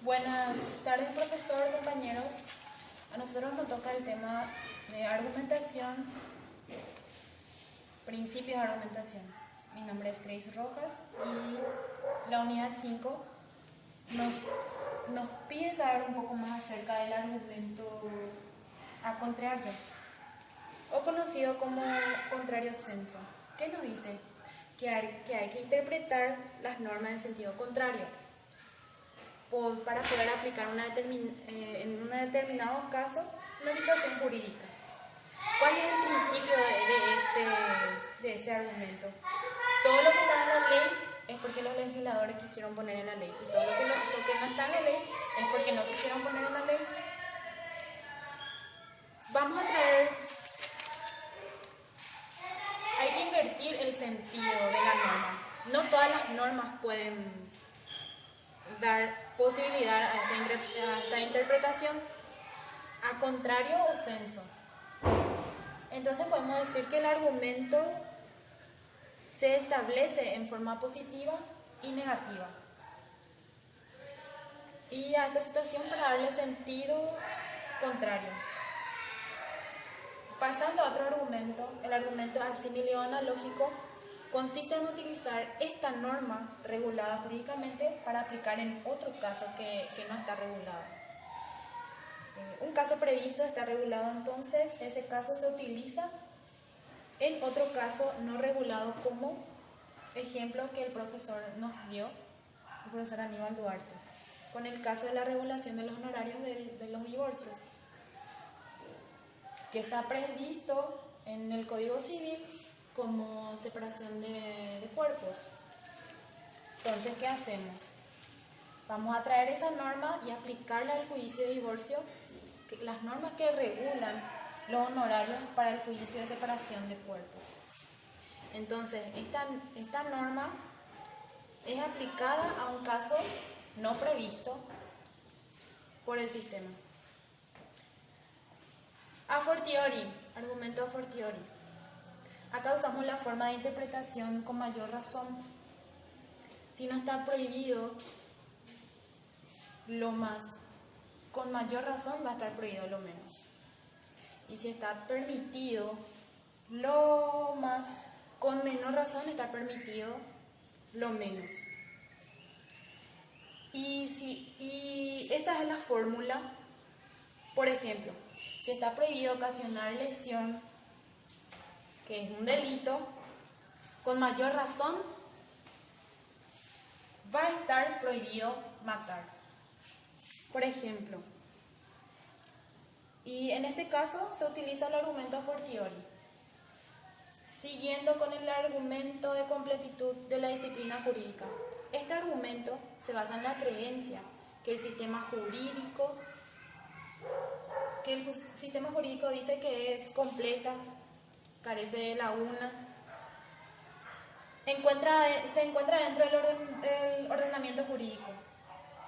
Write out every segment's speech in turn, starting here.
Buenas tardes, profesor, compañeros. A nosotros nos toca el tema de argumentación, principios de argumentación. Mi nombre es Grace Rojas y la unidad 5 nos pide saber un poco más acerca del argumento a contrario, o conocido como contrario senso. ¿Qué nos dice? Que hay que interpretar las normas en sentido contrario para poder aplicar en un determinado caso una situación jurídica. ¿Cuál es el principio de este argumento? Todo lo que está en la ley es porque los legisladores quisieron poner en la ley, y todo lo que no está en la ley es porque no quisieron poner en la ley. Vamos a traer, hay que invertir el sentido de la norma. No todas las normas pueden dar posibilidad a esta interpretación a contrario o senso. Entonces podemos decir que el argumento se establece en forma positiva y negativa. Y a esta situación para darle sentido contrario. Pasando a otro argumento, el argumento asimilio analógico consiste en utilizar esta norma regulada jurídicamente para aplicar en otro caso que no está regulado. Un caso previsto está regulado, entonces ese caso se utiliza en otro caso no regulado, como ejemplo que el profesor nos dio, el profesor Aníbal Duarte, con el caso de la regulación de los honorarios de los divorcios, que está previsto en el Código Civil como separación de cuerpos. Entonces, ¿qué hacemos? Vamos a traer esa norma y aplicarla al juicio de divorcio, las normas que regulan los honorarios para el juicio de separación de cuerpos. Entonces, esta norma es aplicada a un caso no previsto por el sistema. A fortiori, argumento a fortiori. Acá usamos la forma de interpretación con mayor razón. Si no está prohibido lo más, con mayor razón va a estar prohibido lo menos. Y si está permitido lo más, con menor razón está permitido lo menos. Y esta es la fórmula. Por ejemplo, si está prohibido ocasionar lesión, que es un delito, con mayor razón va a estar prohibido matar. Por ejemplo, y en este caso se utiliza el argumento a fortiori. Siguiendo con el argumento de completitud de la disciplina jurídica. Este argumento se basa en la creencia que el sistema jurídico dice que es completa, carece de lagunas, se encuentra dentro del ordenamiento jurídico.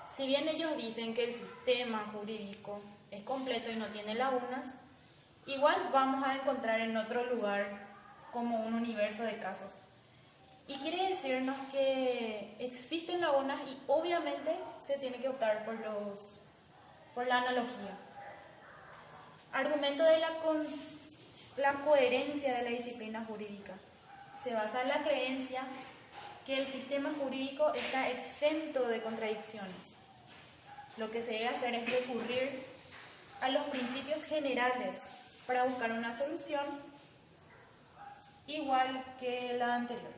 Si bien ellos dicen que el sistema jurídico es completo y no tiene lagunas, igual vamos a encontrar en otro lugar como un universo de casos. Y quiere decirnos que existen lagunas y obviamente se tiene que optar por la analogía. Argumento de la coherencia de la disciplina jurídica. Se basa en la creencia que el sistema jurídico está exento de contradicciones. Lo que se debe hacer es recurrir a los principios generales para buscar una solución igual que la anterior.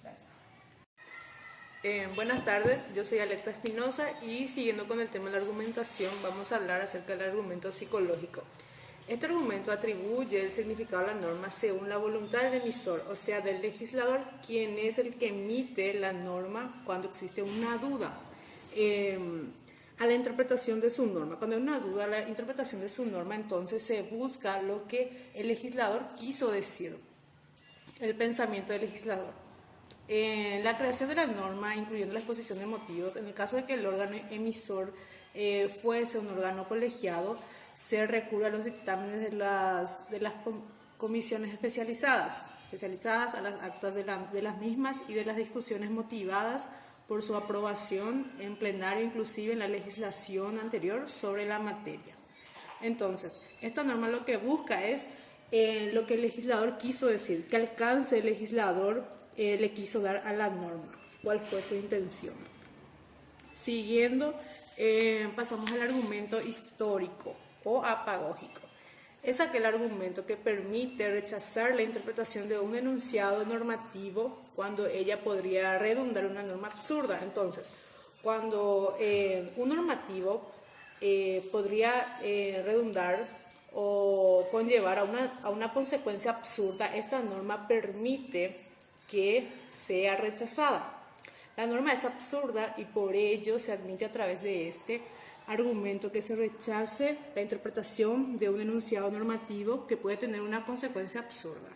Gracias. Buenas tardes, yo soy Alexa Espinosa y siguiendo con el tema de la argumentación vamos a hablar acerca del argumento psicológico. Este argumento atribuye el significado de la norma según la voluntad del emisor, o sea, del legislador, quien es el que emite la norma cuando existe una duda a la interpretación de su norma. Cuando hay una duda a la interpretación de su norma, entonces se busca lo que el legislador quiso decir, el pensamiento del legislador. La creación de la norma, incluyendo la exposición de motivos, en el caso de que el órgano emisor fuese un órgano colegiado, se recurre a los dictámenes de las comisiones especializadas a las actas de las mismas y de las discusiones motivadas por su aprobación en plenario, inclusive en la legislación anterior sobre la materia. Entonces, esta norma lo que busca es lo que el legislador quiso decir, qué alcance el legislador le quiso dar a la norma, cuál fue su intención. Siguiendo, pasamos al argumento histórico o apagógico. Es aquel argumento que permite rechazar la interpretación de un enunciado normativo cuando ella podría redundar en una norma absurda. Entonces, cuando un normativo podría redundar o conllevar a una consecuencia absurda, esta norma permite que sea rechazada. La norma es absurda y por ello se admite a través de este argumento que se rechace la interpretación de un enunciado normativo que puede tener una consecuencia absurda.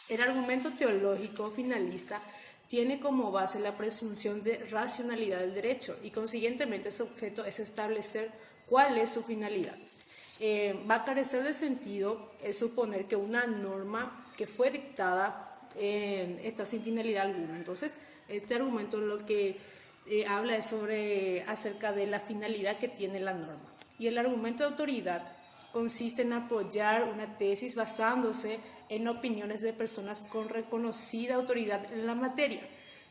El argumento teológico finalista tiene como base la presunción de racionalidad del derecho y consiguientemente su objeto es establecer cuál es su finalidad. Va a carecer de sentido suponer que una norma que fue dictada está sin finalidad alguna. Entonces, este argumento lo que habla es acerca de la finalidad que tiene la norma. Y el argumento de autoridad consiste en apoyar una tesis basándose en opiniones de personas con reconocida autoridad en la materia,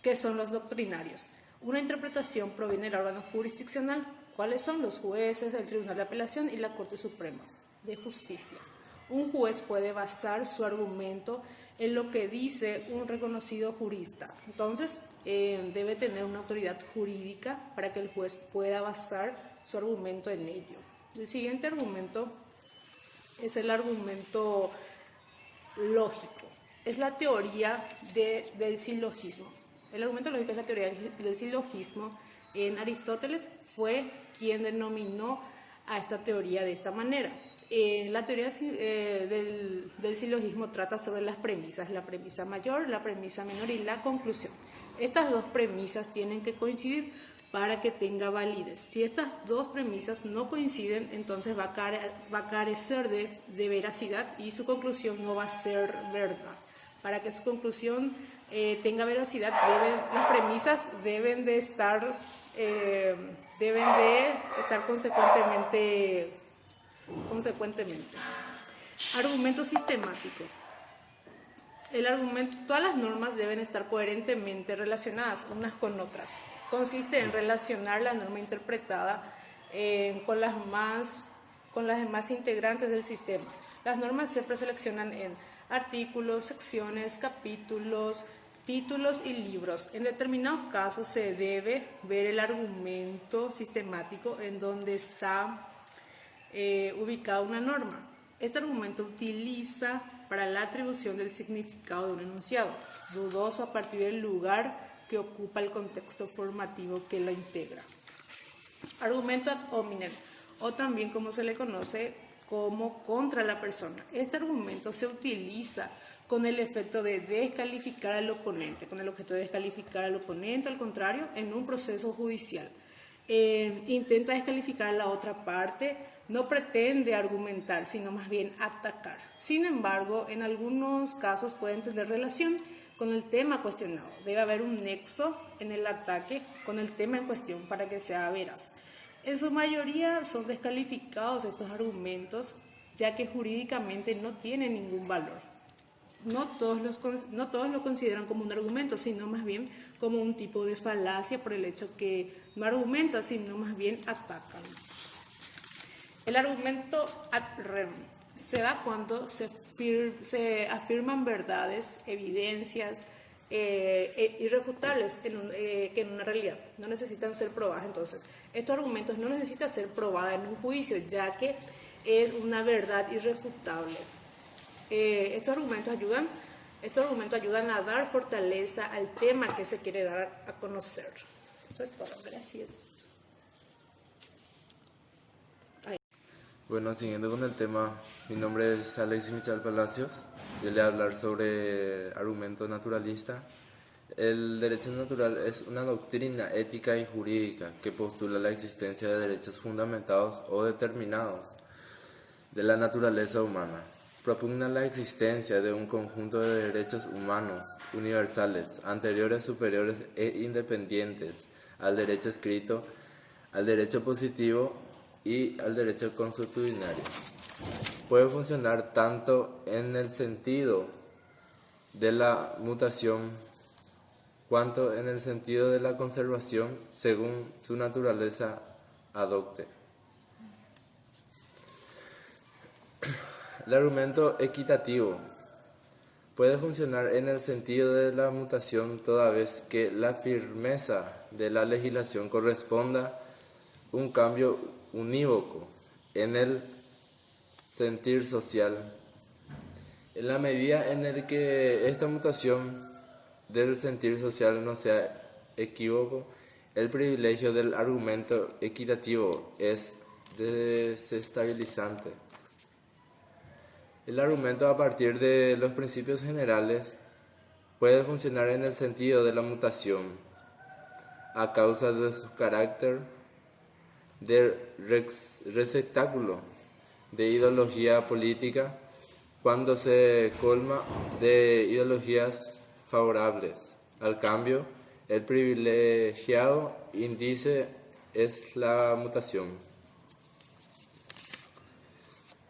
que son los doctrinarios. Una interpretación proviene del órgano jurisdiccional, cuáles son los jueces, el Tribunal de Apelación y la Corte Suprema de Justicia. Un juez puede basar su argumento en lo que dice un reconocido jurista. Entonces, debe tener una autoridad jurídica para que el juez pueda basar su argumento en ello. El siguiente argumento es el argumento lógico. Es la teoría del silogismo. El argumento lógico es la teoría del silogismo. En Aristóteles fue quien denominó a esta teoría de esta manera. La teoría del silogismo trata sobre las premisas, la premisa mayor, la premisa menor y la conclusión. Estas dos premisas tienen que coincidir para que tenga validez. Si estas dos premisas no coinciden, entonces va a carecer de veracidad y su conclusión no va a ser verdad. Para que su conclusión tenga veracidad, las premisas deben de estar consecuentemente. Argumento sistemático. Todas las normas deben estar coherentemente relacionadas unas con otras. Consiste en relacionar la norma interpretada con las demás integrantes del sistema. Las normas siempre seleccionan en artículos, secciones, capítulos, títulos y libros. En determinados casos se debe ver el argumento sistemático en donde está ubicada una norma. Este argumento utiliza para la atribución del significado de un enunciado, dudoso a partir del lugar que ocupa el contexto formativo que lo integra. Argumento ad hominem, o también como se le conoce como contra la persona. Este argumento se utiliza con el efecto de descalificar al oponente, con el objeto de descalificar al oponente, al contrario, en un proceso judicial. Intenta descalificar a la otra parte, no pretende argumentar, sino más bien atacar. Sin embargo, en algunos casos pueden tener relación con el tema cuestionado. Debe haber un nexo en el ataque con el tema en cuestión para que sea veraz. En su mayoría son descalificados estos argumentos, ya que jurídicamente no tienen ningún valor. No todos lo consideran como un argumento, sino más bien como un tipo de falacia por el hecho que no argumenta, sino más bien atacan. El argumento ad rem se da cuando se afirman verdades, evidencias irrefutables que en una realidad no necesitan ser probadas. Entonces, estos argumentos no necesitan ser probados en un juicio, ya que es una verdad irrefutable. Estos argumentos ayudan a dar fortaleza al tema que se quiere dar a conocer. Eso es todo. Gracias. Bueno, siguiendo con el tema, mi nombre es Alexis Michal Palacios. Yo le voy a hablar sobre argumento naturalista. El derecho natural es una doctrina ética y jurídica que postula la existencia de derechos fundamentados o determinados de la naturaleza humana. propugna la existencia de un conjunto de derechos humanos universales, anteriores, superiores e independientes al derecho escrito, al derecho positivo y al derecho consuetudinario. Puede funcionar tanto en el sentido de la mutación cuanto en el sentido de la conservación según su naturaleza adopte. El argumento equitativo puede funcionar en el sentido de la mutación toda vez que la firmeza de la legislación corresponda un cambio unívoco en el sentir social. En la medida en la que esta mutación del sentir social no sea equívoco, el privilegio del argumento equitativo es desestabilizante. El argumento a partir de los principios generales puede funcionar en el sentido de la mutación, a causa de su carácter de receptáculo de ideología política, cuando se colma de ideologías favorables al cambio. El privilegiado índice es la mutación.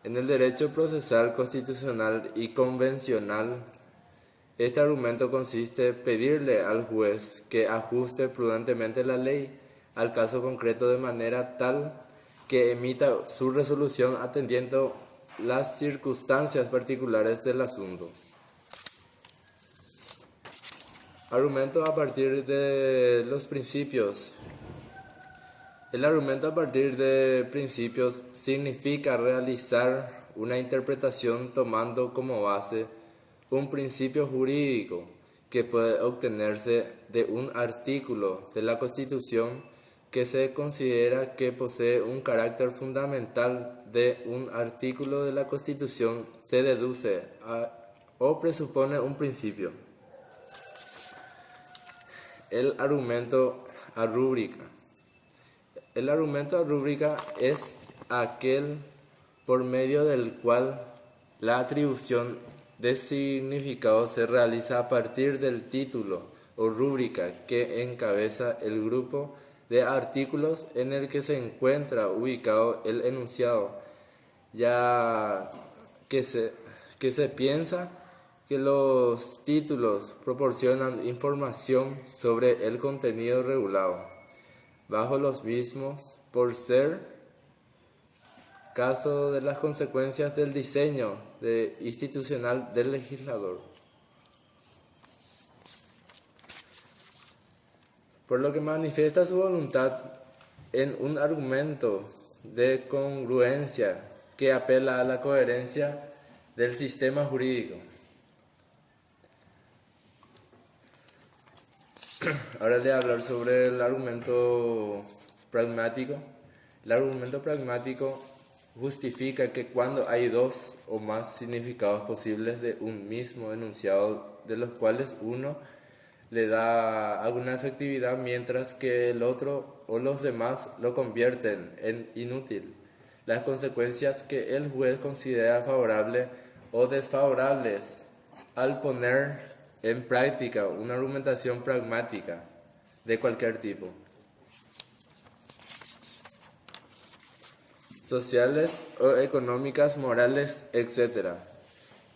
En el derecho procesal constitucional y convencional, este argumento consiste en pedirle al juez que ajuste prudentemente la ley al caso concreto de manera tal que emita su resolución atendiendo las circunstancias particulares del asunto. Argumento a partir de los principios. El argumento a partir de principios significa realizar una interpretación tomando como base un principio jurídico que puede obtenerse de un artículo de la Constitución que se considera que posee un carácter fundamental. De un artículo de la Constitución se deduce o presupone un principio. El argumento a rúbrica. El argumento a rúbrica es aquel por medio del cual la atribución de significado se realiza a partir del título o rúbrica que encabeza el grupo de artículos en el que se encuentra ubicado el enunciado, ya que se piensa que los títulos proporcionan información sobre el contenido regulado, bajo los mismos por ser caso de las consecuencias del diseño institucional del legislador. Por lo que manifiesta su voluntad en un argumento de congruencia que apela a la coherencia del sistema jurídico. Ahora le voy a hablar sobre el argumento pragmático. El argumento pragmático justifica que cuando hay dos o más significados posibles de un mismo enunciado, de los cuales uno le da alguna efectividad mientras que el otro o los demás lo convierten en inútil, las consecuencias que el juez considera favorables o desfavorables al poner en práctica una argumentación pragmática de cualquier tipo. Sociales o económicas, morales, etc.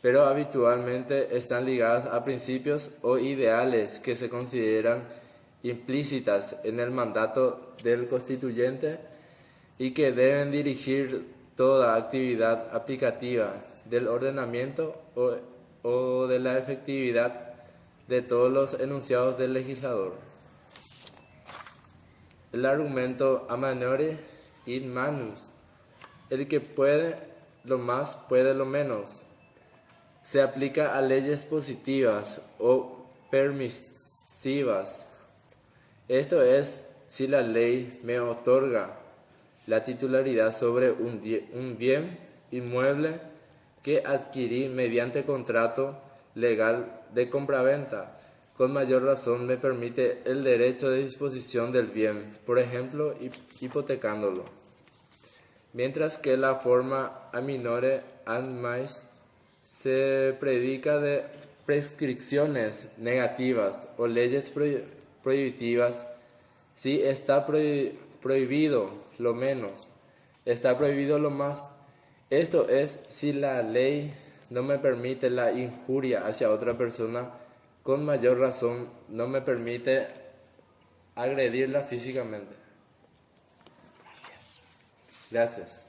Pero habitualmente están ligadas a principios o ideales que se consideran implícitas en el mandato del constituyente y que deben dirigir toda actividad aplicativa del ordenamiento o de la efectividad de todos los enunciados del legislador. El argumento a maiore in manus, el que puede lo más puede lo menos, se aplica a leyes positivas o permisivas. Esto es, si la ley me otorga la titularidad sobre un bien inmueble que adquirí mediante contrato legal de compraventa, con mayor razón me permite el derecho de disposición del bien, por ejemplo, hipotecándolo. Mientras que la forma a minore an mais Se predica de prescripciones negativas o leyes prohibitivas. Si está prohibido lo menos, está prohibido lo más. Esto es si la ley no me permite la injuria hacia otra persona, con mayor razón no me permite agredirla físicamente. Gracias.